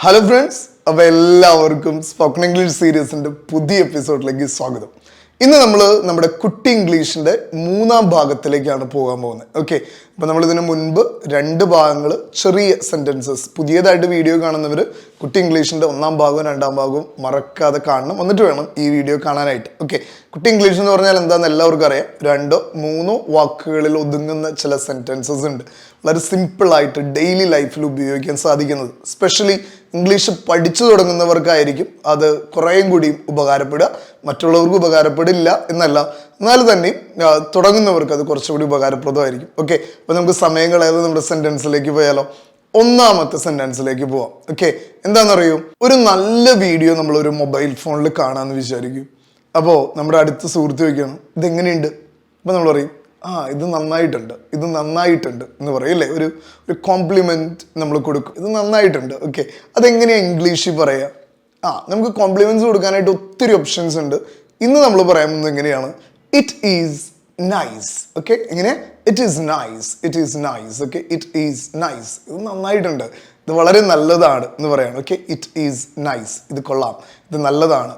Hello friends, അപ്പോൾ എല്ലാവർക്കും spoken English സീരീസിൻ്റെ പുതിയ എപ്പിസോഡിലേക്ക് സ്വാഗതം. ഇന്ന് നമ്മൾ നമ്മുടെ കുട്ടി ഇംഗ്ലീഷിൻ്റെ 3-ാം ഭാഗത്തിലേക്കാണ് പോകാൻ പോകുന്നത്. ഓക്കെ, അപ്പോൾ നമ്മളിതിന് മുൻപ് 2 ഭാഗങ്ങൾ ചെറിയ സെൻറ്റൻസസ് പുതിയതായിട്ട് വീഡിയോ കാണുന്നവർ കുട്ടി ഇംഗ്ലീഷിൻ്റെ 1-ാം ഭാഗവും 2-ാം ഭാഗവും മറക്കാതെ കാണണം, എന്നിട്ട് വേണം ഈ വീഡിയോ കാണാനായിട്ട്. ഓക്കെ, കുട്ടി ഇംഗ്ലീഷ് എന്ന് പറഞ്ഞാൽ എന്താണെന്ന് എല്ലാവർക്കും അറിയാം. 2-3 വാക്കുകളിൽ ഒതുങ്ങുന്ന ചില സെൻറ്റൻസസ് ഉണ്ട്, വളരെ സിമ്പിളായിട്ട് ഡെയിലി ലൈഫിൽ ഉപയോഗിക്കാൻ സാധിക്കുന്നത്. സ്പെഷ്യലി ഇംഗ്ലീഷ് പഠിച്ചു തുടങ്ങുന്നവർക്കായിരിക്കും അത് കുറേയും കൂടിയും ഉപകാരപ്പെടുക. മറ്റുള്ളവർക്ക് ഉപകാരപ്പെടില്ല എന്നല്ല, എന്നാൽ തന്നെയും തുടങ്ങുന്നവർക്ക് അത് കുറച്ചുകൂടി ഉപകാരപ്രദമായിരിക്കും. ഓക്കെ, അപ്പോൾ നമുക്ക് സമയം കളയാതെ നമ്മുടെ സെൻറ്റൻസിലേക്ക് പോയാലോ. 1-ാമത്തെ സെൻറ്റൻസിലേക്ക് പോവാം. ഓക്കെ, എന്താണെന്നറിയോ, ഒരു നല്ല വീഡിയോ നമ്മളൊരു മൊബൈൽ ഫോണിൽ കാണാമെന്ന് വിചാരിക്കും. അപ്പോൾ നമ്മുടെ അടുത്ത സുഹൃത്ത് ചോദിക്കണം, ഇതെങ്ങനെയുണ്ട്? അപ്പോൾ നമ്മൾ പറയും, ഇത് നന്നായിട്ടുണ്ട് എന്ന് പറയും അല്ലേ. ഒരു കോംപ്ലിമെൻറ്റ് നമ്മൾ കൊടുക്കും, ഇത് നന്നായിട്ടുണ്ട്. ഓക്കെ, അതെങ്ങനെയാണ് ഇംഗ്ലീഷിൽ പറയുക? നമുക്ക് കോംപ്ലിമെൻറ്റ്സ് കൊടുക്കാനായിട്ട് ഒത്തിരി ഓപ്ഷൻസ് ഉണ്ട്. ഇന്ന് നമ്മൾ പറയാൻ പോകുന്നത് എങ്ങനെയാണ്, ഇറ്റ് ഈസ് നൈസ്. ഓക്കെ, എങ്ങനെ? It is nice. Okay, it is nice, ഇത് നന്നായിട്ടുണ്ട്, ഇത് വളരെ നല്ലതാണ് എന്ന് പറയാണ്. ഓക്കെ, ഇറ്റ് ഈസ് നൈസ്, ഇത് കൊള്ളാം, ഇത് നല്ലതാണ്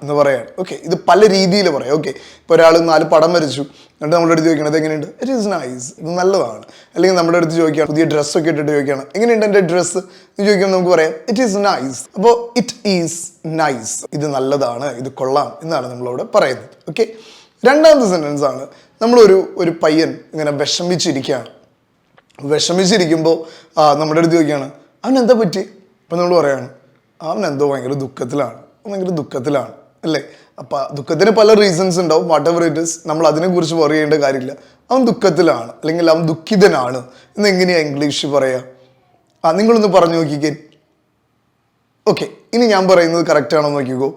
എന്ന് പറയാണ്. ഓക്കെ, ഇത് പല രീതിയിൽ പറയാം. ഓക്കെ, ഇപ്പോൾ ഒരാൾ 4 പടം വരച്ചു, എന്നിട്ട് നമ്മുടെ അടുത്ത് ചോദിക്കണം, ഇത് എങ്ങനെയുണ്ട്? ഇറ്റ് ഈസ് നൈസ്, ഇത് നല്ലതാണ്. അല്ലെങ്കിൽ നമ്മുടെ അടുത്ത് ചോദിക്കുകയാണ്, പുതിയ ഡ്രസ്സൊക്കെ ഇട്ടിട്ട് ചോദിക്കുകയാണ്, എങ്ങനെയുണ്ട് എൻ്റെ ഡ്രസ്സ് എന്ന് ചോദിക്കുമ്പോൾ നമുക്ക് പറയാം, ഇറ്റ് ഈസ് നൈസ്. അപ്പോൾ ഇറ്റ് ഈസ് നൈസ്, ഇത് നല്ലതാണ്, ഇത് കൊള്ളാം എന്നാണ് നമ്മളവിടെ പറയുന്നത്. ഓക്കെ, 2-ാമത്തെ സെൻറ്റൻസ് ആണ്, നമ്മളൊരു പയ്യൻ ഇങ്ങനെ വിഷമിച്ചിരിക്കുമ്പോൾ നമ്മുടെ അടുത്ത് ചോദിക്കുകയാണ്, അവൻ എന്താ പറ്റി? അപ്പം നമ്മൾ പറയാണ്, അവൻ എന്തോ ഭയങ്കര ദുഃഖത്തിലാണ് അല്ലേ. അപ്പം ദുഃഖത്തിന് പല റീസൺസ് ഉണ്ടാവും. വാട്ട് എവർ ഇറ്റ് ഇസ്, നമ്മൾ അതിനെക്കുറിച്ച് വറി ചെയ്യേണ്ട കാര്യമില്ല. അവൻ ദുഃഖത്തിലാണ് അല്ലെങ്കിൽ അവൻ ദുഃഖിതനാണ് എന്ന് എങ്ങനെയാണ് ഇംഗ്ലീഷ് പറയുക? നിങ്ങളൊന്ന് പറഞ്ഞു നോക്കിക്കേ. ഓക്കെ, ഇനി ഞാൻ പറയുന്നത് കറക്റ്റ് ആണോ നോക്കിക്കോ.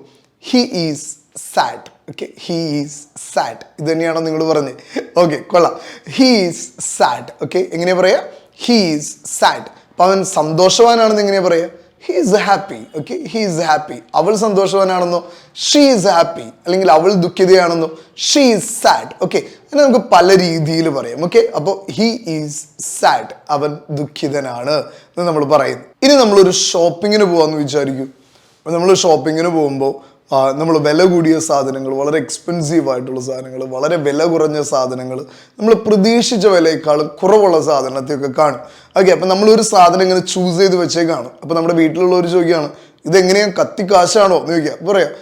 He is sad. Okay, he is sad, ഇത് തന്നെയാണോ നിങ്ങൾ പറഞ്ഞത്? ഓക്കെ, കൊള്ളാം. He is sad. ഓക്കെ, എങ്ങനെയാ പറയാ? He is sad. അപ്പം അവൻ സന്തോഷവാനാണെന്ന് എങ്ങനെയാ പറയാ? He is happy. Okay, he is happy. അവൾ സന്തോഷവാനാണെന്നോ? She is happy. അല്ലെങ്കിൽ അവൾ ദുഃഖിതയാണെന്നോ? She is sad. ഓക്കെ, അങ്ങനെ നമുക്ക് പല രീതിയിൽ പറയാം. ഓക്കെ, അപ്പോൾ ഹി ഈസ് സാഡ്, അവൻ ദുഃഖിതനാണ് എന്ന് നമ്മൾ പറയുന്നു. ഇനി നമ്മളൊരു ഷോപ്പിങ്ങിന് പോകാമെന്ന് വിചാരിക്കും. അപ്പോൾ നമ്മൾ ഷോപ്പിങ്ങിന് പോകുമ്പോൾ നമ്മൾ വില കൂടിയ സാധനങ്ങൾ, വളരെ എക്സ്പെൻസീവ് ആയിട്ടുള്ള സാധനങ്ങൾ, വളരെ വില കുറഞ്ഞ സാധനങ്ങൾ, നമ്മൾ പ്രതീക്ഷിച്ച വിലയേക്കാളും കുറവുള്ള സാധനത്തെയൊക്കെ കാണും. ഓക്കെ, അപ്പം നമ്മളൊരു സാധനം ഇങ്ങനെ ചൂസ് ചെയ്ത് വെച്ചേ കാണും. അപ്പോൾ നമ്മുടെ വീട്ടിലുള്ളവർ ചോദിക്കുകയാണ്, ഇതെങ്ങനെയാണ്, കാശാണോ എന്ന് ചോദിക്കുക. പറയാം,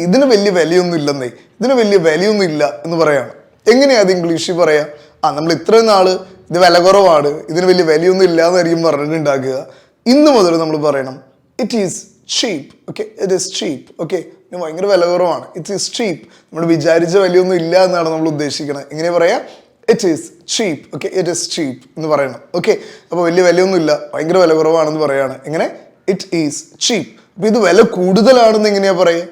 ഇതിന് വലിയ വിലയൊന്നും ഇല്ലെന്നേ, ഇതിന് വലിയ വിലയൊന്നും ഇല്ല എന്ന് പറയാണ്. എങ്ങനെയാണ് അത് ഇംഗ്ലീഷിൽ പറയാം? നമ്മൾ ഇത്രയും നാൾ ഇത് വില കുറവാണ്, ഇതിന് വലിയ വിലയൊന്നും ഇല്ല എന്നായിരിക്കും പറഞ്ഞിട്ടുണ്ടാക്കുക. ഇന്ന് മുതൽ നമ്മൾ പറയണം, it is cheap. Okay, it is cheap. Okay, ഇതിന് ഭയങ്കര വില കുറവാണ്, ഇറ്റ് ഈസ് ചീപ്പ്. നമ്മൾ വിചാരിച്ച വിലയൊന്നും ഇല്ല എന്നാണ് നമ്മൾ ഉദ്ദേശിക്കുന്നത്. എങ്ങനെ പറയാം? It is cheap. Okay, it is cheap എന്ന് പറയണം. ഓക്കെ, അപ്പോൾ വലിയ വിലയൊന്നും ഇല്ല, ഭയങ്കര വില കുറവാണെന്ന് പറയാണ്. എങ്ങനെ? ഇറ്റ് ഈസ് ചീപ്പ്. അപ്പോൾ ഇത് വില കൂടുതലാണെന്ന് എങ്ങനെയാണ് പറയുക?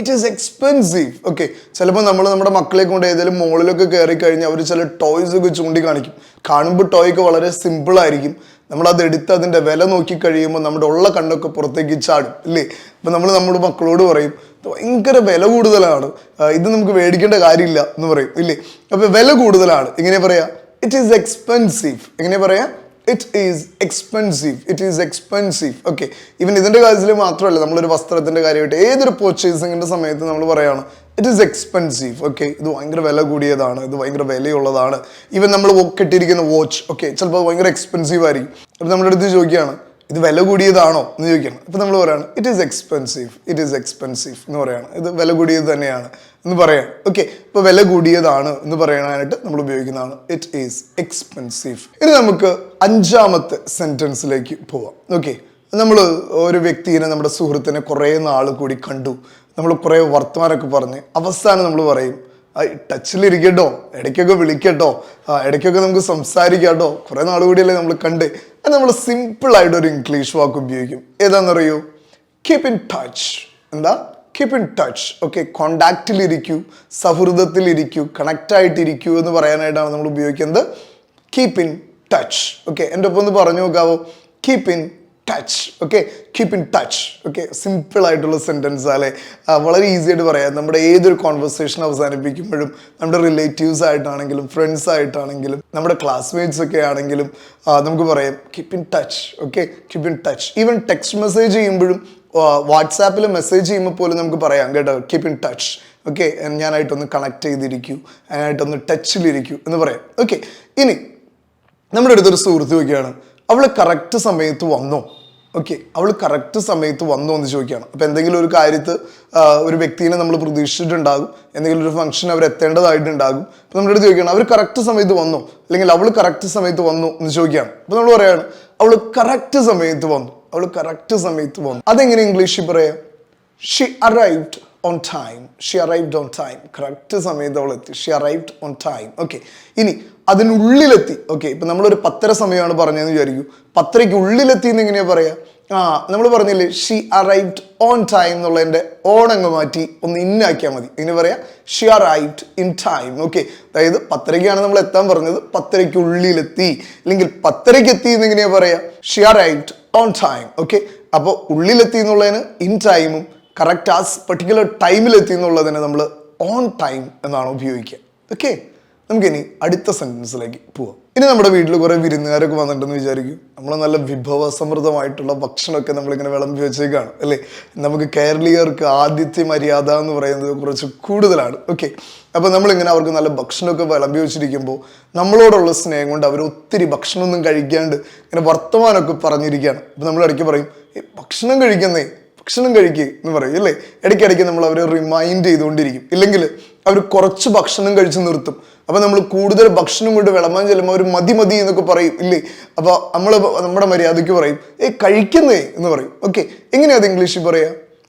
It is expensive. ഓക്കെ, ചിലപ്പോൾ നമ്മുടെ മക്കളെ കൊണ്ട് ഏതെങ്കിലും മോളിലൊക്കെ കയറി കഴിഞ്ഞാൽ അവർ ചില ടോയ്സ് ഒക്കെ ചൂണ്ടിക്കാണിക്കും. കാണുമ്പോൾ ടോയ്ക്ക് വളരെ സിമ്പിളായിരിക്കും, നമ്മളത് എടുത്ത് അതിൻ്റെ വില നോക്കി കഴിയുമ്പോൾ നമ്മുടെ ഉള്ള കണ്ണൊക്കെ പുറത്തേക്ക് ചാടും അല്ലേ. അപ്പം നമ്മുടെ മക്കളോട് പറയും, ഭയങ്കര വില കൂടുതലാണ്, ഇത് നമുക്ക് മേടിക്കേണ്ട കാര്യമില്ല എന്ന് പറയും ഇല്ലേ. അപ്പോൾ വില കൂടുതലാണ്, എങ്ങനെ പറയാ? It is expensive. എങ്ങനെ പറയാ? It is expensive. ഓക്കെ, ഇവൻ ഇതിൻ്റെ കാര്യത്തിൽ മാത്രമല്ല, നമ്മളൊരു വസ്ത്രത്തിൻ്റെ കാര്യമായിട്ട് ഏതൊരു പർച്ചേസിങ്ങിൻ്റെ സമയത്ത് നമ്മൾ പറയാണ്, ഇറ്റ് ഈസ് എക്സ്പെൻസീവ്. ഓക്കെ, ഇത് ഭയങ്കര വില കൂടിയതാണ്, ഇത് ഭയങ്കര വിലയുള്ളതാണ്. ഈവൻ നമ്മൾ കെട്ടിയിരിക്കുന്ന വാച്ച് ഒക്കെ ചിലപ്പോൾ ഭയങ്കര എക്സ്പെൻസീവ് ആയിരിക്കും. അപ്പോൾ നമ്മുടെ അടുത്ത് ചോദിക്കുകയാണ്, ഇത് വില കൂടിയതാണോ എന്ന് ചോദിക്കണം. അപ്പോൾ നമ്മൾ പറയാണ്, ഇറ്റ് ഈസ് എക്സ്പെൻസീവ് എന്ന് പറയാണ്. ഇത് വില കൂടിയത് തന്നെയാണ് എന്ന് പറയാം. ഓക്കെ, ഇപ്പോൾ വില കൂടിയതാണ് എന്ന് പറയാനായിട്ട് നമ്മൾ ഉപയോഗിക്കുന്നതാണ് ഇറ്റ് ഈസ് എക്സ്പെൻസീവ്. ഇനി നമുക്ക് 5-ാമത്തെ സെൻറ്റൻസിലേക്ക് പോവാം. ഓക്കെ, നമ്മൾ ഒരു വ്യക്തിയെ, നമ്മുടെ സുഹൃത്തിനെ കുറേ നാൾ കൂടി കണ്ടു, നമ്മൾ കുറേ വർത്തമാനമൊക്കെ പറഞ്ഞ് അവസാനം നമ്മൾ പറയും, ടച്ചിലിരിക്കട്ടോ, ഇടയ്ക്കൊക്കെ വിളിക്കട്ടോ, ഇടയ്ക്കൊക്കെ നമുക്ക് സംസാരിക്കാട്ടോ, കുറേ നാൾ കൂടിയല്ലേ നമ്മൾ കണ്ട്. അത് നമ്മൾ സിമ്പിളായിട്ടൊരു ഇംഗ്ലീഷ് വാക്ക് ഉപയോഗിക്കും. ഏതാണെന്നറിയോ? Keep in touch. എന്താ? Keep in touch. ഓക്കെ, കോണ്ടാക്റ്റിലിരിക്കൂ, സൗഹൃദത്തിലിരിക്കൂ, കണക്റ്റായിട്ടിരിക്കൂ എന്ന് പറയാനായിട്ടാണ് നമ്മൾ ഉപയോഗിക്കുന്നത് കീപ്പ് ഇൻ ടച്ച്. ഓക്കെ, എൻ്റെ ഒപ്പം ഒന്ന് പറഞ്ഞു നോക്കാവോ? Keep in touch. Okay, keep in touch. Okay, simple ആയിട്ടുള്ള സെൻറ്റൻസ് അല്ലേ, വളരെ ഈസി ആയിട്ട് പറയാം. നമ്മുടെ ഏതൊരു കോൺവെർസേഷൻ അവസാനിപ്പിക്കുമ്പോഴും നമ്മുടെ റിലേറ്റീവ്സ് ആയിട്ടാണെങ്കിലും ഫ്രണ്ട്സ് ആയിട്ടാണെങ്കിലും നമ്മുടെ ക്ലാസ്മേറ്റ്സ് ഒക്കെ ആണെങ്കിലും നമുക്ക് പറയാം keep in touch. Okay, keep in touch. Even text message ചെയ്യുമ്പോഴും വാട്സാപ്പിൽ മെസ്സേജ് ചെയ്യുമ്പോൾ പോലും നമുക്ക് പറയാം കേട്ടോ, കീപ്പ് ഇൻ ടച്ച്. ഓക്കെ, ഞാനായിട്ടൊന്ന് കണക്ട് ചെയ്തിരിക്കൂ, ഞാനായിട്ടൊന്ന് ടച്ചിലിരിക്കൂ എന്ന് പറയാം. ഓക്കെ, ഇനി നമ്മുടെ അടുത്തൊരു സുഹൃത്ത് ചോദിക്കുകയാണ്, അവൾ കറക്റ്റ് സമയത്ത് വന്നോ? ഓക്കെ, അവൾ കറക്റ്റ് സമയത്ത് വന്നോ എന്ന് ചോദിക്കുകയാണ്. അപ്പോൾ എന്തെങ്കിലും ഒരു കാര്യത്ത് ഒരു വ്യക്തിനെ നമ്മൾ പ്രതീക്ഷിച്ചിട്ടുണ്ടാകും, എന്തെങ്കിലും ഒരു ഫംഗ്ഷൻ അവർ എത്തേണ്ടതായിട്ടുണ്ടാകും. അപ്പോൾ നമ്മുടെ അടുത്ത് ചോദിക്കുകയാണ്, അവർ കറക്റ്റ് സമയത്ത് വന്നോ, അല്ലെങ്കിൽ അവൾ കറക്റ്റ് സമയത്ത് വന്നു എന്ന് ചോദിക്കുകയാണ്. അപ്പോൾ നമ്മൾ പറയുകയാണ്, അവൾ കറക്റ്റ് സമയത്ത് വന്നു, അവൾ കറക്റ്റ് സമയത്ത് വന്നു. അതെങ്ങനെ ഇംഗ്ലീഷിൽ പറയാം? She arrived on time. She arrived on time. Correct സമയത്ത് അവൾ എത്തി. She arrived on time. Okay, ഇനി അതിനുള്ളിലെത്തി. ഓക്കെ, ഇപ്പം നമ്മളൊരു 10:30 സമയമാണ് പറഞ്ഞതെന്ന് വിചാരിക്കൂ. 10:30 ഉള്ളിലെത്തി എന്ന് എങ്ങനെയാ പറയാ? നമ്മൾ പറഞ്ഞില്ലേ ഷി അറൈവ്ഡ് ഓൺ ടൈം എന്നുള്ളതിൻ്റെ ഓൺ അങ്ങ് മാറ്റി ഒന്ന് ഇന്നാക്കിയാൽ മതി. എങ്ങനെ പറയാ? She arrived in time. Okay, അതായത് 10:30 നമ്മൾ എത്താൻ പറഞ്ഞത്, 10:30 ഉള്ളിലെത്തി, അല്ലെങ്കിൽ 10:30 എത്തി എന്ന് എങ്ങനെയാ പറയാ? She arrived on time. Okay, അപ്പോൾ ഉള്ളിലെത്തി എന്നുള്ളതിന് ഇൻ ടൈമും കറക്റ്റ് ആ പർട്ടിക്കുലർ ടൈമിലെത്തി എന്നുള്ളതിന് നമ്മൾ ഓൺ ടൈം എന്നാണ് ഉപയോഗിക്കുക. ഓക്കെ, നമുക്കിനി അടുത്ത സെൻറ്റൻസിലേക്ക് പോവാം. ഇനി നമ്മുടെ വീട്ടിൽ കുറേ വിരുന്നുകാരൊക്കെ വന്നിട്ടുണ്ടെന്ന് വിചാരിക്കും. നമ്മൾ നല്ല വിഭവസമൃദ്ധമായിട്ടുള്ള ഭക്ഷണമൊക്കെ നമ്മളിങ്ങനെ വിളമ്പി വെച്ചേക്കാണ് അല്ലേ. നമുക്ക് കേരളീയർക്ക് ആതിഥ്യ മര്യാദ എന്ന് പറയുന്നത് കുറച്ച് കൂടുതലാണ്. ഓക്കെ, അപ്പോൾ നമ്മളിങ്ങനെ അവർക്ക് നല്ല ഭക്ഷണമൊക്കെ വിളമ്പി വെച്ചിരിക്കുമ്പോൾ നമ്മളോടുള്ള സ്നേഹം കൊണ്ട് അവർ ഒത്തിരി ഭക്ഷണമൊന്നും കഴിക്കാണ്ട് ഇങ്ങനെ വർത്തമാനമൊക്കെ പറഞ്ഞിരിക്കുകയാണ്. അപ്പോൾ നമ്മൾ ഇടയ്ക്ക് പറയും, ഭക്ഷണം കഴിക്കുന്നേ, ഭക്ഷണം കഴിക്കുക എന്ന് പറയും അല്ലേ. ഇടയ്ക്കിടയ്ക്ക് നമ്മൾ അവരെ റിമൈൻഡ് ചെയ്തുകൊണ്ടിരിക്കും. ഇല്ലെങ്കിൽ അവർ കുറച്ച് ഭക്ഷണം കഴിച്ച് നിർത്തും. അപ്പോൾ നമ്മൾ കൂടുതൽ ഭക്ഷണം കൊണ്ട് വിളമ്പാൻ ചെല്ലുമ്പോൾ അവർ മതി മതി എന്നൊക്കെ പറയും ഇല്ലേ. അപ്പോൾ നമ്മൾ നമ്മുടെ മര്യാദയ്ക്ക് പറയും കഴിക്കുന്നേ എന്ന് പറയും. ഓക്കെ, എങ്ങനെയാ അത് ഇംഗ്ലീഷിൽ പറയാ?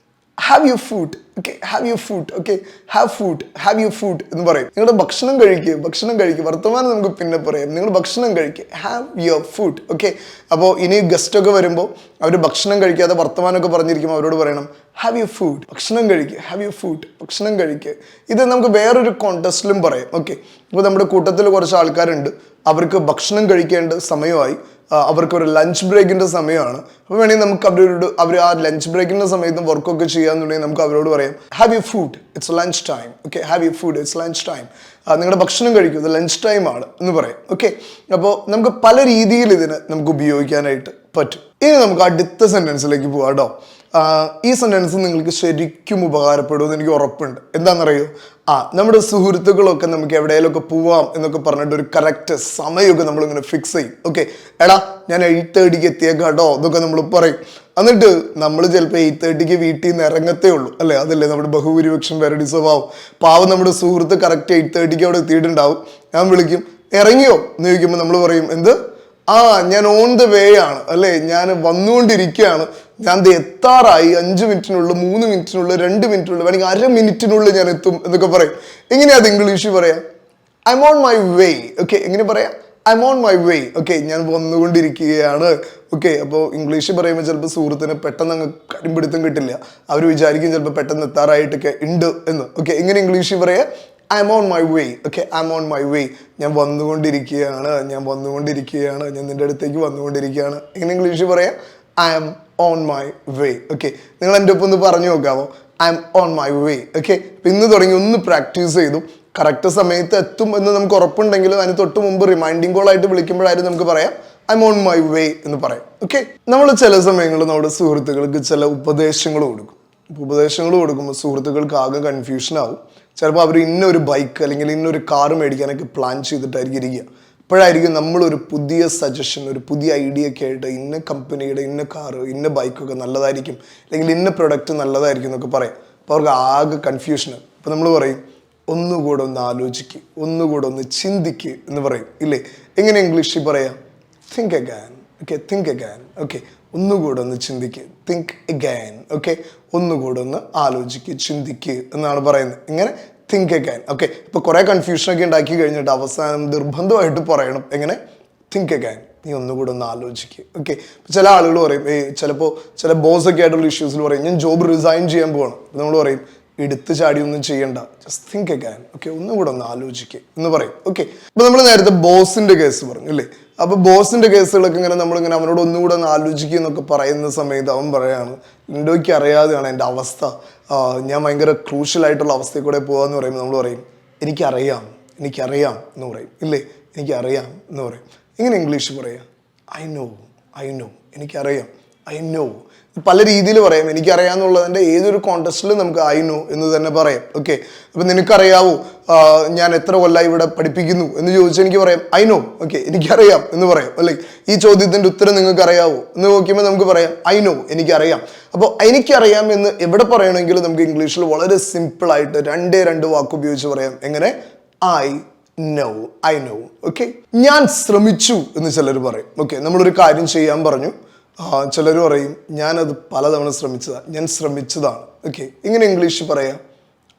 Have you food. Okay, have you food. Okay, have food, have you food എന്ന് പറയും. നിങ്ങളുടെ ഭക്ഷണം കഴിക്കുക, ഭക്ഷണം കഴിക്കുക. വർത്തമാനം നമുക്ക് പിന്നെ പറയാം, നിങ്ങൾ ഭക്ഷണം കഴിക്കുക, ഹാവ് യുവർ ഫുഡ്. ഓക്കെ, അപ്പോൾ ഇനി ഗസ്റ്റൊക്കെ വരുമ്പോൾ അവർ ഭക്ഷണം കഴിക്കാതെ വർത്തമാനമൊക്കെ പറഞ്ഞിരിക്കുമ്പോൾ അവരോട് പറയണം ഹാവ് യു ഫുഡ്, ഭക്ഷണം കഴിക്കുക, ഹാവ് യു ഫുഡ്, ഭക്ഷണം കഴിക്കുക. ഇത് നമുക്ക് വേറൊരു കോണ്ടെസ്റ്റിലും പറയാം. ഓക്കെ, ഇപ്പോൾ നമ്മുടെ കൂട്ടത്തിൽ കുറച്ച് ആൾക്കാരുണ്ട്, അവർക്ക് ഭക്ഷണം കഴിക്കേണ്ട സമയമായി, അവർക്കൊരു ലഞ്ച് ബ്രേക്കിൻ്റെ സമയമാണ്. അപ്പോൾ വേണമെങ്കിൽ നമുക്ക് അവർ ആ ലഞ്ച് ബ്രേക്കിൻ്റെ സമയത്ത് വർക്കൊക്കെ ചെയ്യാന്നുണ്ടെങ്കിൽ നമുക്ക് അവരോട് പറയാം have you food, it's lunch time. Okay, have you food, it's lunch time. നിങ്ങളുടെ ഭക്ഷണം കഴിക്കും, ഇത് ലഞ്ച് ടൈം ആണ് എന്ന് പറയാം. ഓക്കെ, അപ്പോൾ നമുക്ക് പല രീതിയിൽ ഇതിന് നമുക്ക് ഉപയോഗിക്കാനായിട്ട് പറ്റും. ഇനി നമുക്ക് അടുത്ത സെൻറ്റൻസിലേക്ക് പോവാം കേട്ടോ. ഈ സെൻറ്റൻസ് നിങ്ങൾക്ക് ശരിക്കും ഉപകാരപ്പെടുമെന്ന് എനിക്ക് ഉറപ്പുണ്ട്. എന്താണെന്നറിയോ? നമ്മുടെ സുഹൃത്തുക്കളൊക്കെ നമുക്ക് എവിടെയെങ്കിലുമൊക്കെ പോവാം എന്നൊക്കെ പറഞ്ഞിട്ട് ഒരു കറക്റ്റ് സമയമൊക്കെ നമ്മളിങ്ങനെ ഫിക്സ് ചെയ്യും. ഓക്കെ, എടാ ഞാൻ 8:30 എത്തിയേക്കാട്ടോ എന്നൊക്കെ നമ്മൾ പറയും. എന്നിട്ട് നമ്മൾ ചിലപ്പോൾ 8:30 വീട്ടിൽ നിന്ന് ഇറങ്ങത്തേ ഉള്ളൂ അല്ലേ. അതല്ലേ നമ്മുടെ ബഹുഭൂരിപക്ഷം പേരുടെ സ്വഭാവം. പാവം നമ്മുടെ സുഹൃത്ത് കറക്റ്റ് 8:30 അവിടെ എത്തിയിട്ടുണ്ടാവും. ഞാൻ വിളിക്കും ഇറങ്ങിയോ എന്ന് ചോദിക്കുമ്പോൾ നമ്മൾ പറയും എന്ത്? ഞാൻ ഓൺ ദ വേ ആണ് അല്ലേ, ഞാൻ വന്നുകൊണ്ടിരിക്കുകയാണ്, ഞാൻ എത്താറായി, 5 മിനിറ്റിനുള്ളിൽ, 3 മിനിറ്റിനുള്ളിൽ, 2 മിനിറ്റിനുള്ളിൽ, വേണമെങ്കിൽ 1/2 മിനിറ്റിനുള്ളിൽ ഞാൻ എത്തും എന്നൊക്കെ പറയും. എങ്ങനെയാ അത് ഇംഗ്ലീഷിൽ പറയാം? I M on my way. Okay, എങ്ങനെ പറയാം? I M on my way. Okay, ഞാൻ വന്നുകൊണ്ടിരിക്കുകയാണ്. ഓക്കെ, അപ്പോൾ ഇംഗ്ലീഷിൽ പറയുമ്പോൾ ചിലപ്പോൾ സുഹൃത്തിന് പെട്ടെന്ന് അങ്ങ് കരിമ്പിടുത്തം കിട്ടില്ല. അവർ വിചാരിക്കും ചിലപ്പോൾ പെട്ടെന്ന് എത്താറായിട്ടൊക്കെ ഉണ്ട് എന്ന്. ഓക്കെ, എങ്ങനെ ഇംഗ്ലീഷിൽ പറയാം? I M on my way. Okay, I M on my way. ഞാൻ വന്നുകൊണ്ടിരിക്കുകയാണ്, ഞാൻ വന്നുകൊണ്ടിരിക്കുകയാണ്, ഞാൻ നിൻ്റെ അടുത്തേക്ക് വന്നുകൊണ്ടിരിക്കുകയാണ്. എങ്ങനെ ഇംഗ്ലീഷിൽ പറയാം? I M on my way. Okay, നിങ്ങൾ എൻ്റെ ഒപ്പം ഒന്ന് പറഞ്ഞു നോക്കാമോ? I M on my way. Okay, ഇന്ന് തുടങ്ങി ഒന്ന് പ്രാക്ടീസ് ചെയ്തു. കറക്റ്റ് സമയത്ത് എത്തും എന്ന് നമുക്ക് ഉറപ്പുണ്ടെങ്കിലും അതിന് തൊട്ട് മുമ്പ് റിമൈൻഡിങ് കോൾ ആയിട്ട് വിളിക്കുമ്പോഴായിരുന്നു നമുക്ക് പറയാം I M on my way എന്ന് പറയാം. ഓക്കെ, നമ്മൾ ചില സമയങ്ങളിൽ നമ്മുടെ സുഹൃത്തുക്കൾക്ക് ചില ഉപദേശങ്ങൾ കൊടുക്കും. ഉപദേശങ്ങൾ കൊടുക്കുമ്പോൾ സുഹൃത്തുക്കൾക്ക് ആകെ കൺഫ്യൂഷൻ ആവും. ചിലപ്പോൾ അവർ ഇന്നൊരു ബൈക്ക് അല്ലെങ്കിൽ ഇന്നൊരു കാർ മേടിക്കാനൊക്കെ പ്ലാൻ ചെയ്തിട്ടായിരിക്കും ഇരിക്കുക. അപ്പോഴായിരിക്കും നമ്മളൊരു പുതിയ സജഷൻ, ഒരു പുതിയ ഐഡിയ ഒക്കെ ആയിട്ട് ഇന്ന കമ്പനിയുടെ ഇന്ന കാറ്, ഇന്ന ബൈക്കൊക്കെ നല്ലതായിരിക്കും, അല്ലെങ്കിൽ ഇന്ന പ്രൊഡക്റ്റ് നല്ലതായിരിക്കും എന്നൊക്കെ പറയും. അപ്പോൾ അവർക്ക് ആകെ കൺഫ്യൂഷനാണ്. അപ്പോൾ നമ്മൾ പറയും ഒന്നുകൂടെ ഒന്ന് ആലോചിക്കുക, ഒന്നുകൂടെ ഒന്ന് ചിന്തിക്കുക എന്ന് പറയും ഇല്ലേ. എങ്ങനെ ഇംഗ്ലീഷിൽ പറയാം? Think again. Okay, think again. Okay, ഒന്നുകൂടെ ഒന്ന് ചിന്തിക്കുക, തിങ്ക് അഗൈൻ. ഓക്കെ, ഒന്നുകൂടെ ഒന്ന് ആലോചിക്കുക, ചിന്തിക്കുക എന്നാണ് പറയുന്നത്. ഇങ്ങനെ തിങ്ക് അഗൈൻ. ഓക്കെ, ഇപ്പോൾ കുറേ കൺഫ്യൂഷനൊക്കെ ഉണ്ടാക്കി കഴിഞ്ഞിട്ട് അവസാനം നിർബന്ധമായിട്ട് പറയണം എങ്ങനെ? Think again. നീ ഒന്നുകൂടെ ഒന്ന് ആലോചിക്കുക. ഓക്കെ, ചില ആളുകൾ പറയും ചിലപ്പോൾ ചില ബോസൊക്കെ ആയിട്ടുള്ള ഇഷ്യൂസിൽ പറയും ഞാൻ ജോബ് റിസൈൻ ചെയ്യാൻ പോവാണ്. നമ്മൾ പറയും എടുത്തു ചാടി ഒന്നും ചെയ്യണ്ട, ജസ്റ്റ് തിങ്ക് അഗൈൻ. ഓക്കെ, ഒന്നും കൂടെ ഒന്ന് ആലോചിക്കുക എന്ന് പറയും. ഓക്കെ, അപ്പോൾ നമ്മൾ നേരത്തെ ബോസിന്റെ കേസ് പറഞ്ഞു അല്ലേ? അപ്പോൾ ബോസിന്റെ കേസുകളൊക്കെ ഇങ്ങനെ നമ്മളിങ്ങനെ അവനോട് ഒന്നുകൂടെ ഒന്ന് ആലോചിക്കുക എന്നൊക്കെ പറയുന്ന സമയത്ത് അവൻ പറയാണ്, ലിൻഡോയ്ക്ക് അറിയാതെയാണ് എൻ്റെ അവസ്ഥ, ഞാൻ ഭയങ്കര ക്രൂഷ്യലായിട്ടുള്ള അവസ്ഥയിൽ കൂടെ പോകാമെന്ന് പറയുമ്പോൾ നമ്മൾ പറയും എനിക്കറിയാം എന്ന് പറയും ഇല്ലേ? എനിക്കറിയാം എന്ന് പറയും. എങ്ങനെ ഇംഗ്ലീഷ് പറയാം? ഐ നോ, എനിക്കറിയാം, ഐ നോ. പല രീതിയിൽ പറയാം. എനിക്കറിയാമെന്നുള്ളതിൻ്റെ ഏതൊരു കോണ്ടസ്റ്റിലും നമുക്ക് ഐ നോ എന്ന് തന്നെ പറയാം. ഓക്കെ, അപ്പം നിനക്കറിയാവോ ഞാൻ എത്ര കൊല്ലമായി ഇവിടെ പഠിപ്പിക്കുന്നു എന്ന് ചോദിച്ചാൽ എനിക്ക് പറയാം ഐ നോ. ഓക്കെ, എനിക്കറിയാം എന്ന് പറയാം അല്ലേ? ഈ ചോദ്യത്തിൻ്റെ ഉത്തരം നിങ്ങൾക്ക് അറിയാവോ എന്ന് നോക്കിയപ്പോൾ നമുക്ക് പറയാം ഐ നോ, എനിക്കറിയാം. അപ്പോൾ എനിക്കറിയാം എന്ന് എവിടെ പറയണമെങ്കിലും നമുക്ക് ഇംഗ്ലീഷിൽ വളരെ സിമ്പിളായിട്ട് രണ്ട് വാക്ക് ഉപയോഗിച്ച് പറയാം. എങ്ങനെ? I know. ഓക്കെ, ഞാൻ ശ്രമിച്ചു എന്ന് ചിലർ പറയും. ഓക്കെ, നമ്മളൊരു കാര്യം ചെയ്യാൻ പറഞ്ഞു, ചിലർ പറയും ഞാനത് പലതവണ ഞാൻ ശ്രമിച്ചതാണ്. ഓക്കെ, ഇങ്ങനെ ഇംഗ്ലീഷ് പറയാം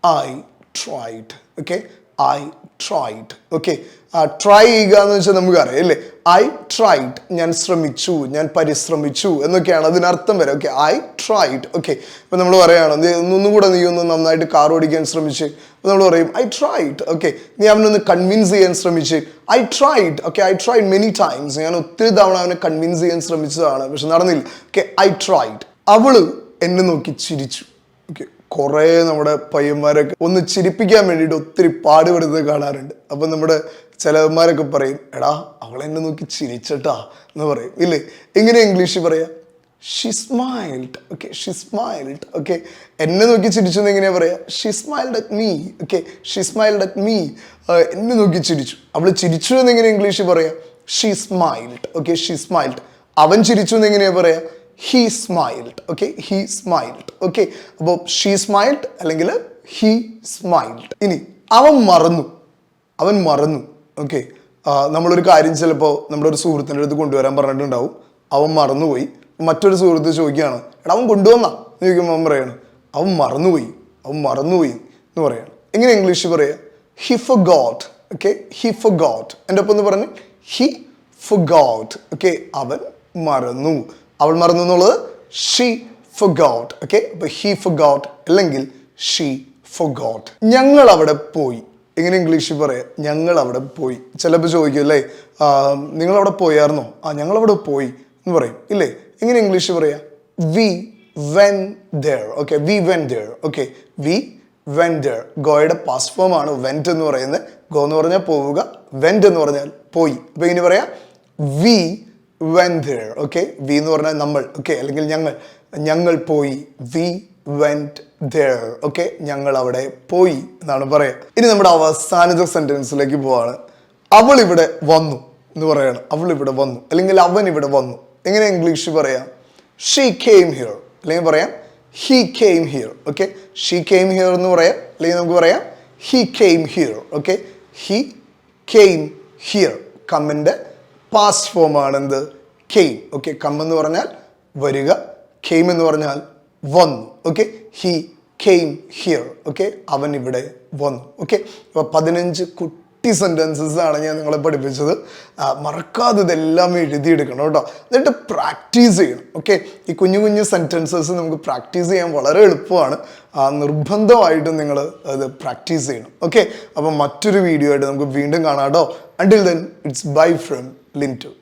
I tried. Okay, I tried. Okay, try ചെയ്യുക എന്ന് വെച്ചാൽ നമുക്കറിയാം അല്ലേ? ഐ ട്രൈഡ്, ഞാൻ ശ്രമിച്ചു, ഞാൻ പരിശ്രമിച്ചു എന്നൊക്കെയാണ് അതിനർത്ഥം വരെ. Okay, I tried. ഓക്കെ, ഇപ്പം നമ്മൾ പറയുകയാണ് ഒന്നുകൂടെ നീ ഒന്ന് നന്നായിട്ട് കാർ ഓടിക്കാൻ ശ്രമിച്ച്, അപ്പോൾ നമ്മൾ പറയും ഐ ട്രൈഡ്. ഓക്കെ, നീ അവനൊന്ന് കൺവിൻസ് ചെയ്യാൻ ശ്രമിച്ച്, I tried. Okay, I tried many times, ഞാൻ ഒത്തിരി തവണ അവനെ കൺവിൻസ് ചെയ്യാൻ ശ്രമിച്ചതാണ്, പക്ഷെ നടന്നില്ല. Okay, I tried. അവള് എന്നെ നോക്കി ചിരിച്ചു. ഓക്കെ, കുറേ നമ്മുടെ പയ്യന്മാരൊക്കെ ഒന്ന് ചിരിപ്പിക്കാൻ വേണ്ടിയിട്ട് ഒത്തിരി പാടുപെടുന്നത് കാണാറുണ്ട്. അപ്പം നമ്മുടെ ചിലവന്മാരൊക്കെ പറയും എടാ അവളെന്നെ നോക്കി ചിരിച്ചട്ടാ എന്ന് പറയും ഇല്ലേ? എങ്ങനെ ഇംഗ്ലീഷിൽ പറയാം? She smiled. Okay, she smiled. Okay, എന്നെ നോക്കി ചിരിച്ചു എന്ന് എങ്ങനെയാ പറയാ? She smiled at me. Okay, she smiled at me, എന്നെ നോക്കി ചിരിച്ചു. അവൾ ചിരിച്ചു എന്ന് എങ്ങനെ ഇംഗ്ലീഷിൽ പറയാം? She smiled. Okay, she smiled. അവൻ ചിരിച്ചു എന്ന് എങ്ങനെയാ പറയാ? he smiled. Okay, he smiled. Okay, അപ്പോൾ she smiled അല്ലെങ്കിൽ he smiled. ഇനി അവൻ മറന്നു. ഓക്കെ, നമ്മളൊരു കാര്യം ചിലപ്പോൾ നമ്മുടെ ഒരു സുഹൃത്തിൻ്റെ അടുത്ത് കൊണ്ടുവരാൻ പറഞ്ഞിട്ടുണ്ടാവും, അവൻ മറന്നുപോയി. മറ്റൊരു സുഹൃത്ത് ചോദിക്കുകയാണ് എടാ അവൻ കൊണ്ടുവന്നാ എന്ന് ചോദിക്കുമ്പോൾ അവൻ പറയാണ് അവൻ മറന്നുപോയി എന്ന് പറയാണ്. എങ്ങനെ ഇംഗ്ലീഷ് പറയാ? he forgot. Okay, he forgot. എൻ്റെ ഒപ്പം ഒന്ന് പറഞ്ഞ് he forgot. Okay, അവൻ മറന്നു. അവൾ മറന്നു എന്നുള്ളത് ഷീ forgot. ഓക്കെ, അപ്പോൾ he forgot അല്ലെങ്കിൽ ഷീ forgot. ഞങ്ങൾ അവിടെ പോയി. എങ്ങനെ ഇംഗ്ലീഷിൽ പറയാം? ഞങ്ങൾ അവിടെ പോയി. ചിലപ്പോൾ ചോദിക്കും അല്ലേ നിങ്ങളവിടെ പോയായിരുന്നോ? ഞങ്ങളവിടെ പോയി എന്ന് പറയും ഇല്ലേ? എങ്ങനെ ഇംഗ്ലീഷ് പറയാം? We went there. Okay, we went there. Okay, we went there. ഗോയുടെ പാസ്റ്റ് ഫോം ആണ് went എന്ന് പറയുന്നത്. ഗോ എന്ന് പറഞ്ഞാൽ പോവുക, went എന്ന് പറഞ്ഞാൽ പോയി. അപ്പോൾ ഇനി പറയാം we went there. Okay, we എന്ന് പറഞ്ഞാൽ നമ്മൾ. ഓക്കെ, അല്ലെങ്കിൽ ഞങ്ങൾ പോയി. V went there. ഓക്കെ, ഞങ്ങൾ അവിടെ പോയി എന്നാണ് പറയാ. ഇനി നമ്മുടെ അവസാനത്തെ സെന്റൻസിലേക്ക് പോവാണ്. അവൾ ഇവിടെ വന്നു എന്ന് പറയണം. അവൾ ഇവിടെ വന്നു അല്ലെങ്കിൽ അവൻ ഇവിടെ വന്നു. എങ്ങനെ ഇംഗ്ലീഷ് പറയാം? ഷീ കെയിം ഹിയർ അല്ലെങ്കിൽ പറയാം he came here. Okay, she came here എന്ന് പറയാം അല്ലെങ്കിൽ നമുക്ക് പറയാം he came here. Okay, he came here. കമ്മിൻ്റെ പാസ്റ്റ് ഫോം ആണ് എന്ത്? കെയിം. ഓക്കെ, കം എന്ന് പറഞ്ഞാൽ വരിക, കെയിം എന്ന് പറഞ്ഞാൽ വന്നു. Okay, he came here. Okay, അവൻ ഇവിടെ വന്നു. ഓക്കെ, അപ്പോൾ 15 കുട്ടി സെൻറ്റൻസസ് ആണ് ഞാൻ നിങ്ങളെ പഠിപ്പിച്ചത്. മറക്കാതെ ഇതെല്ലാം എഴുതിയെടുക്കണം കേട്ടോ. എന്നിട്ട് പ്രാക്ടീസ് ചെയ്യണം. ഓക്കെ, ഈ കുഞ്ഞു സെൻറ്റൻസസ് നമുക്ക് പ്രാക്ടീസ് ചെയ്യാൻ വളരെ എളുപ്പമാണ്. നിർബന്ധമായിട്ടും നിങ്ങൾ അത് പ്രാക്ടീസ് ചെയ്യണം. ഓക്കെ, അപ്പോൾ മറ്റൊരു വീഡിയോ ആയിട്ട് നമുക്ക് വീണ്ടും കാണാം കേട്ടോ. Until then it's bye from Linto.